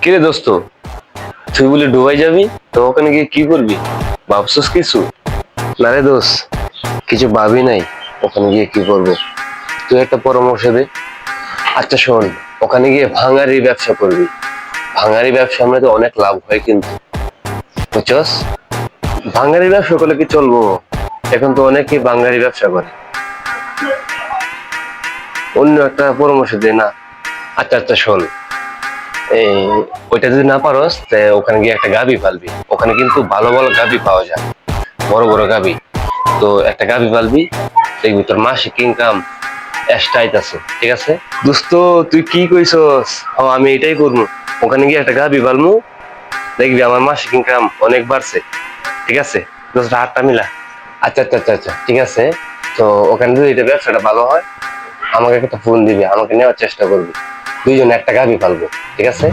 কিরে দোস্ত, তুই বলে ডুবাই যাবি? তো ওখানে গিয়ে কি করবি? ভাবছস কিছু? না রে দোস্ত, কিছু ভাবি নাই। ওখানে গিয়ে কি করব, তুই একটা পরামর্শ দে। আচ্ছা শোন, ওখানে গিয়ে ভাঙারি ব্যবসা করবি। ভাঙারি ব্যবসা আমরা তো অনেক লাভ হয় কিন্তু, বুঝছস? ভাঙারি ব্যবসা করলে কি চলবো? এখন তো অনেকেই ভাঙারি ব্যবসা করে। অন্য একটা পরামর্শ দে না। আচ্ছা আচ্ছা শোন, এই ওইটা যদি না পারোস তে ওখানে গিয়ে একটা গাবি পালবি। ওখানে কিন্তু ভালো ভালো গাবি পাওয়া যায়, বড় বড় গাবি। তো একটা গাবি পালবি, দেখবি তোর মাসিক ইনকাম এক্সট্রা আইতাছে। ঠিক আছে দোস্ত, তুই কি কইছস? আমি এটাই করবো। ওখানে গিয়ে একটা গাবি পালমু, দেখবি আমার মাসিক ইনকাম অনেক বাড়ছে। ঠিক আছে দোস্ত, হাতটা মিলা। আচ্ছা আচ্ছা আচ্ছা আচ্ছা, ঠিক আছে। তো ওখানে যদি এটা ব্যবসাটা ভালো হয়, আমাকে একটা ফোন দিবি, আমাকে নেওয়ার চেষ্টা করবি। দুইজনে একটা গাবি পালবো। ঠিক আছে।